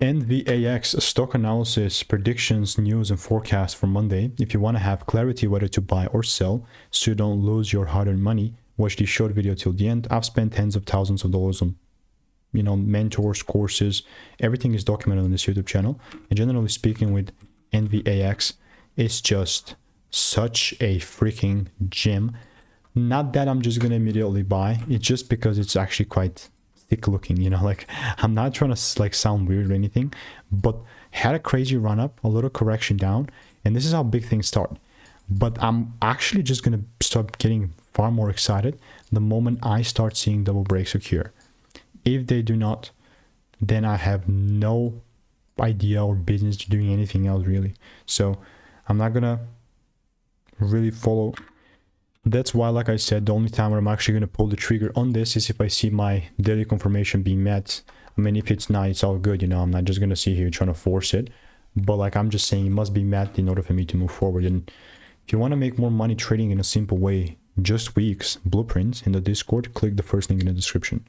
NVAX Stock Analysis Predictions, News and Forecast for Monday. If you want to have clarity whether to buy or sell so you don't lose your hard-earned money, watch this short video till the end. I've spent tens of thousands of dollars on mentors, courses. Everything is documented on this YouTube channel. And generally speaking, with NVAX, it's just such a freaking gem. Not that I'm just gonna immediately buy, it's just because it's actually quite thick looking, like I'm not trying to like sound weird or anything, but had a crazy run up, a little correction down, and this is how big things start. But I'm actually just gonna start getting far more excited the moment I start seeing double breaks occur. If they do not, then I have no idea or business doing anything else really. So I'm not gonna really follow. That's why, like I said, the only time where I'm actually gonna pull the trigger on this is if I see my daily confirmation being met. I mean, if it's not, it's all good, I'm not just gonna sit here trying to force it, but like I'm just saying it must be met in order for me to move forward. And if you want to make more money trading in a simple way, just weeks blueprints in the Discord, click the first link in the description.